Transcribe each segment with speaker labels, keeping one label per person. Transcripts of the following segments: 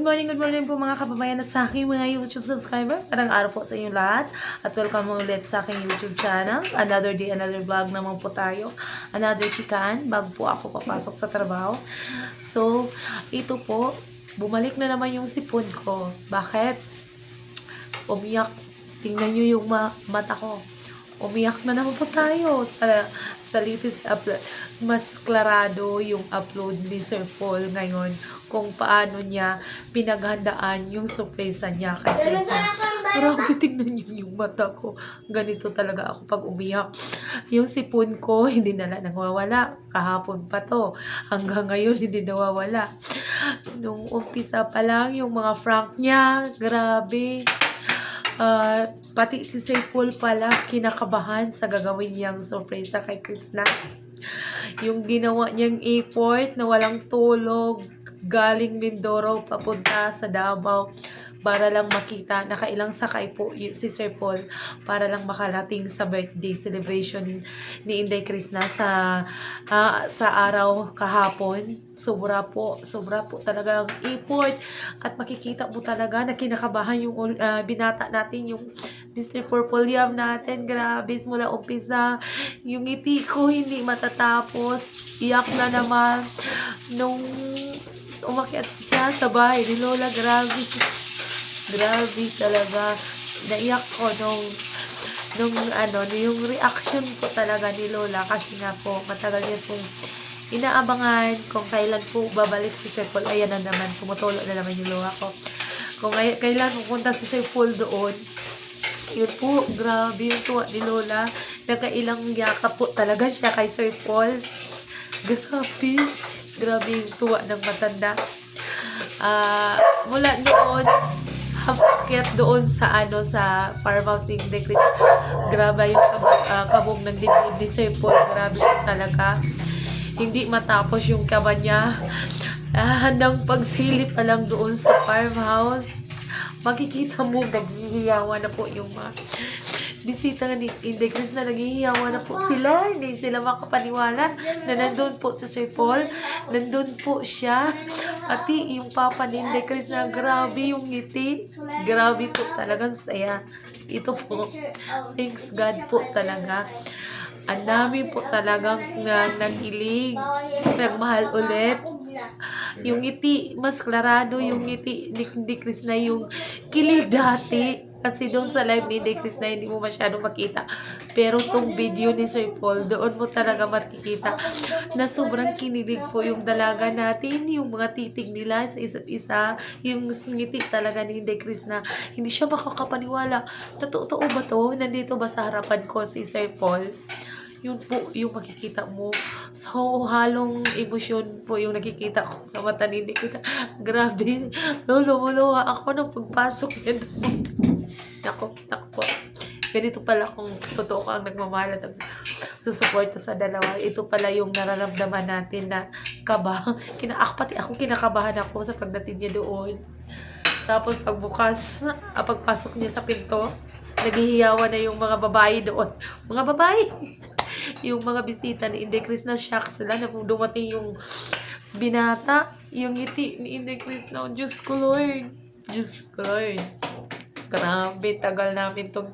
Speaker 1: good morning po mga kababayan at sa aking mga YouTube subscriber. Parang araw po sa inyo lahat at welcome ulit sa aking YouTube channel. Another day, another vlog naman po tayo. Another chikan bago po ako papasok sa trabaho. So, ito po, bumalik na naman yung sipon ko. Bakit? Umiyak. Tingnan nyo yung mata ko. Umiyak na naman po tayo sa latest upload. Mas klarado yung upload ni Sir Paul ngayon kung paano niya pinaghandaan yung surprise niya kay Krista. Grabe, tingnan niyo yung mata ko. Ganito talaga ako pag umiyak. Yung sipon ko, hindi na nawawala. Kahapon pa to. Hanggang ngayon, hindi nawawala. Nung umpisa pa lang, yung mga prank niya, grabe. Pati si Sir Paul pala kinakabahan sa gagawin niyang surprise kay Krishna. Yung ginawa niyang effort na walang tulog galing Mindoro papunta sa Davao para lang makita, nakailang sakay po si Sir Paul para lang makarating sa birthday celebration ni Inday Krishna sa araw kahapon. Sobra po talaga ang effort at makikita mo talaga na kinakabahan yung binata natin, yung Mr. Purple Yam natin. Grabe, mula umpisa yung ngiti ko hindi matatapos. Iyak na naman nung umakyat siya sa bahay ni Lola. Grabe talaga. Naiyak ko nung yung reaction ko talaga ni Lola kasi nga po matagal niya pong inaabangan kung kailan po babalik si Sir Paul. Ayan na naman, pumutulo na naman yung luha ko. Kung kailan pupunta si Sir Paul doon, yun po, grabe yung tuwa ni Lola. Nakailang yakap po talaga siya kay Sir Paul. Grabe yung tuwa ng matanda. Mula noon, hapakyat doon sa farmhouse ni Dekrit. Grabe yung kabog ng dibdib ni Sir Paul. Grabe talaga. Hindi matapos yung kaba niya. Handang pagsilip pa lang doon sa farmhouse, makikita mo naghihiyawa na po yung mga bisita ni Inday Krishna. Naghihiyawa na po sila. Hindi sila makapaniwala na nandun po si Sir Paul. Nandun po siya. Pati yung papa ni Inday Krishna, grabe yung ngiti. Grabe po talagang saya. Ito po, thanks God po talaga. Ang dami po talagang naghilig, nagmahal ulit. Yung ngiti, mas klarado yung ngiti ni Krishna, yung kilig dati. Kasi doon sa live ni Krishna, hindi mo masyadong makita. Pero tong video ni Sir Paul, doon mo talaga makikita na sobrang kinilig po yung dalaga natin, yung mga titig nila sa isa't isa, yung ngiti talaga ni Krishna. Hindi siya makakapaniwala. Totoo ba to? Nandito ba sa harapan ko si Sir Paul? Yun po yung makikita mo. So, halong emosyon po yung nakikita ko sa mata ni Krishna. Grabe. Lumuluha ako nung pagpasok niya doon. Naku po. Ganito pala kung totoo kang nagmamahal at susuporta sa dalawa. Ito pala yung nararamdaman natin na kaba. Pati ako kinakabahan ako sa pagdating niya doon. Tapos pagbukas, pagpasok niya sa pinto, naghihiyawa na yung mga babae doon. Mga babae! Yung mga bisita ni Inday Krishna, shock sila na kung dumating yung binata, yung ngiti ni Inday Krishna. Oh, Diyos ko Lord. Grabe, tagal namin itong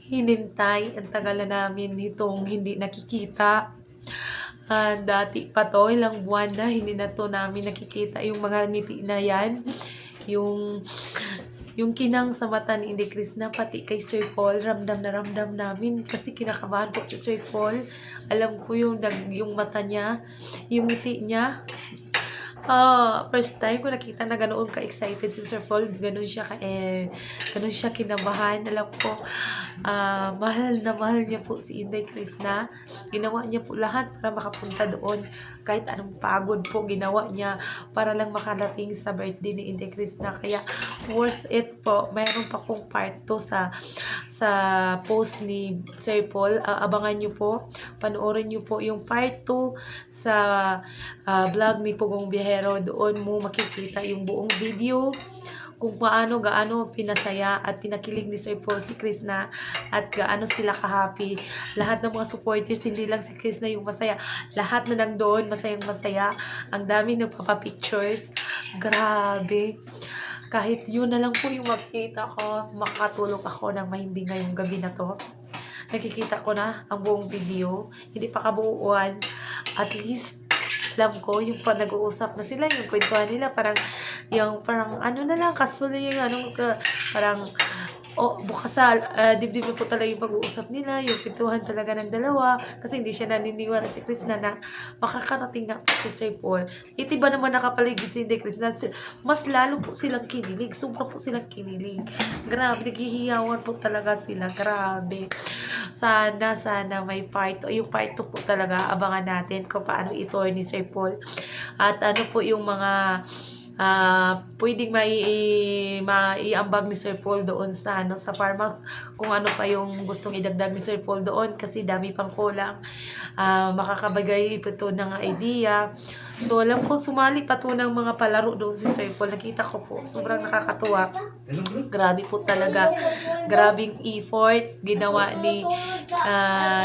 Speaker 1: hinintay. Ang tagal na namin itong hindi nakikita. Dati pa to, ilang buwan na, hindi na to namin nakikita yung mga ngiti na yan. Yung kinang sa mata ni Inday Krishna, pati kay Sir Paul, ramdam na ramdam namin kasi kinakabahan po si Sir Paul. Alam ko yung mata niya, yung ngiti niya. First time ko nakita na ganoon ka-excited si Sir Paul, ganun siya kinabahan. Alam ko, mahal na mahal niya po si Inday Krishna. Ginawa niya po lahat para makapunta doon. Kahit anong pagod po ginawa niya para lang makarating sa birthday ni Inday Krishna. Kaya worth it po. Mayroon pa pong part 2 sa post ni Sir Paul. Abangan niyo po. Panoorin niyo po yung part 2 sa vlog ni Pugong Biyahero. Doon mo makikita yung buong video kung gaano pinasaya at pinakilig ni Sir Paul si Krishna at gaano sila ka-happy. Lahat ng mga supporters, hindi lang si Krishna yung masaya. Lahat na nandoon, masayang masaya. Ang daming nagpapapictures. Grabe. Kahit yun na lang po yung makikita ko, makakatulog ako ng mahimbing ngayong gabi na to. Nakikita ko na ang buong video. Hindi pa kabuuan. At least, alam ko, yung pa nag-uusap na sila, yung kwentuhan nila, parang ano na lang, casual yung parang, bukas sa dibdib na po talaga yung pag-uusap nila, yung kwentuhan talaga ng dalawa, kasi hindi siya naniniwala si Krishna na makakarating nga po si Sir Paul. Itiba naman nakapaligid si Krishna, mas lalo po silang kinilig, sobra po silang kinilig. Grabe, naghihiyawan po talaga sila, grabe. Sana may part, yung part 2 po talaga, abangan natin kung paano ito ni Sir Paul. At ano po yung mga pwedeng maiambag ni Sir Paul doon sa sa farmhouse, kung ano pa yung gustong idagdag ni Sir Paul doon, kasi dami pang kulang. Makakabagay po ito ng idea. So alam ko sumali pa to ng mga palaro doon si Sir Paul. Nakita ko po, sobrang nakakatuwa. Grabe po talaga, grabing effort ginawa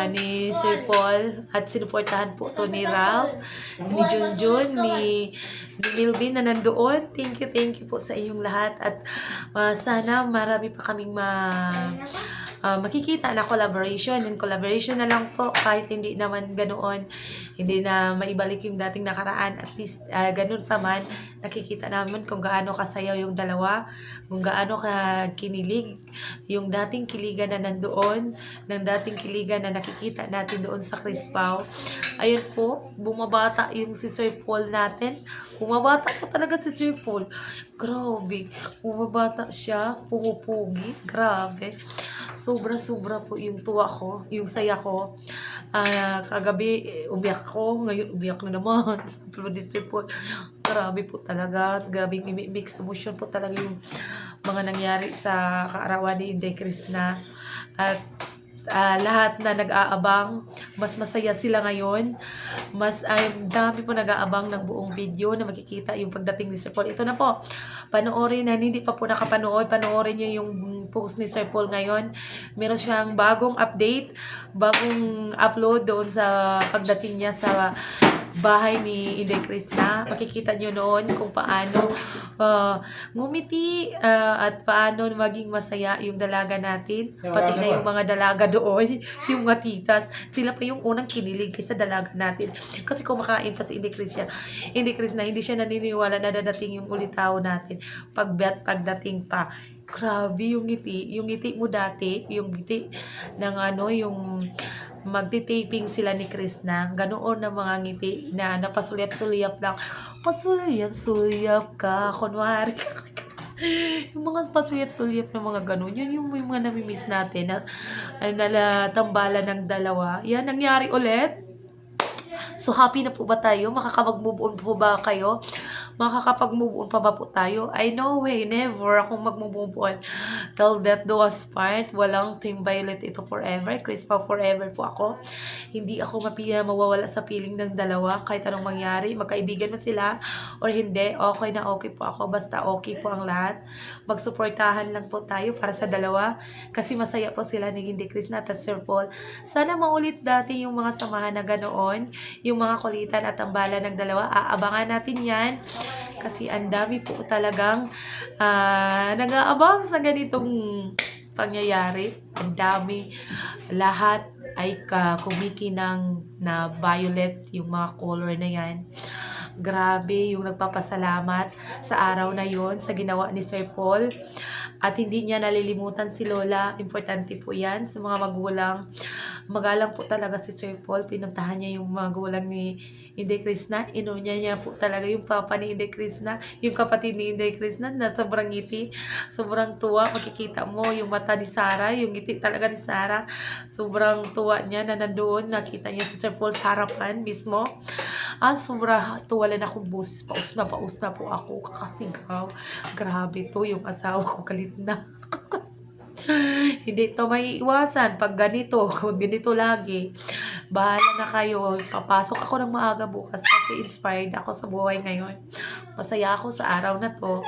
Speaker 1: ni Sir Paul, at sinuportahan po to ni Ralph, ni Junjun, ni Milvin na nandoon. Thank you po sa inyong lahat, at sana marami pa kaming makikita na collaboration na lang po, kahit hindi naman ganoon, hindi na maibalik yung dating nakaraan, at least ganun pa man, nakikita naman kung gaano kasayaw yung dalawa, kung gaano ka kinilig yung dating kiligan na nandoon, ng dating kiligan na nakikita natin doon sa Crispaw. Ayun po, bumabata yung si Sir Paul natin. Bumabata po talaga si Sir Paul. Grabe, bumabata siya, pumupugi, grabe. Sobra po yung tuwa ko, yung saya ko. Kagabi, umiyak ko. Ngayon, umiyak na naman. Sir Paul, grabe po talaga. Grabe mixed emotion po talaga yung mga nangyari sa kaarawan ni Inday Krishna. At lahat na nag-aabang, mas masaya sila ngayon. Dami po nag-aabang ng buong video na makikita yung pagdating ni Sir Paul. Ito na po, panoorin na, hindi pa po nakapanood, panoorin nyo yung post ni Sir Paul ngayon. Meron siyang bagong update, bagong upload doon sa pagdating niya sa bahay ni Inday Krishna. Makikita nyo noon kung paano ngumiti at paano maging masaya yung dalaga natin. Pati na yung mga dalaga doon, yung mga titas. Sila pa yung unang kinilig kaysa dalaga natin. Kasi kumakain pa si Inday Krishna, hindi siya naniniwala na dadating yung ulitaw natin. Pagdating pa. Grabe yung ngiti mo dati, yung ngiti ng yung magti-taping sila ni Krishna, ganoon na mga ngiti na napasulyap-sulyap lang. Pasulyap-sulyap ka, kunwari. Yung mga pasulyap-sulyap na mga gano'n, yun yung mga namimiss natin na tambalan ng dalawa. Yan, nangyari ulit. So, happy na po ba tayo? Makakapag-move on po ba kayo? Makakapag-move on pa ba po tayo? I know way, never akong mag-move on. Till death do us part. Walang Team Violet ito forever. Crispa forever po ako. Hindi ako mawawala sa feeling ng dalawa. Kahit anong mangyari, magkaibigan na sila or hindi, okay na okay po ako. Basta okay po ang lahat. Magsuportahan lang po tayo para sa dalawa. Kasi masaya po sila ni Inday Krishna at Sir Paul. Sana maulit dati yung mga samahan na ganoon. Yung mga kulitan at tambalan ng dalawa. Aabangan natin yan. Kasi ang dami po talagang nag-aabang sa ganitong pangyayari. Ang dami. Lahat ay kumikinang na violet yung mga color na yan. Grabe yung nagpapasalamat sa araw na yon sa ginawa ni Sir Paul. At hindi niya nalilimutan si Lola. Importante po yan sa mga magulang. Magalang po talaga si Sir Paul. Pinuntahan niya yung magulang ni Inday Krishna. Inunya niya po talaga yung papa ni Inday Krishna. Yung kapatid ni Inday Krishna na sobrang ngiti. Sobrang tuwa. Makikita mo yung mata ni Sarah. Yung ngiti talaga ni Sarah. Sobrang tuwa niya na nandoon. Nakita niya si Sir Paul sa harapan mismo. Sobrang tuwalan akong boses. Paus na po ako. Kakasigaw. Grabe to yung asawa ko. Galit na. Hindi to may iwasan pag ganito lagi. Bahala na kayo. Papasok ako ng maaga bukas kasi inspired ako sa buhay ngayon. Masaya ako sa araw na to.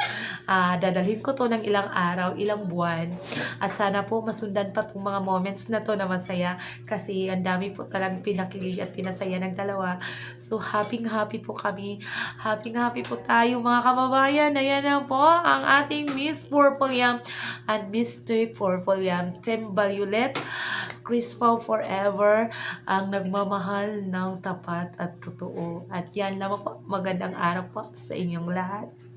Speaker 1: dadalhin ko to ng ilang araw, ilang buwan. At sana po masundan pa itong mga moments na to na masaya kasi ang dami po talagang pinakilig at pinasaya ng dalawa. So, happy po kami. Happy po tayo mga kababayan. Ayan na po ang ating Miss Purple Yam and Mr. Purple Yam. Team Violet, Chris Pau forever, ang nagmamahal ng tapat at totoo. At yan lamang po. Magandang araw po sa inyong lahat.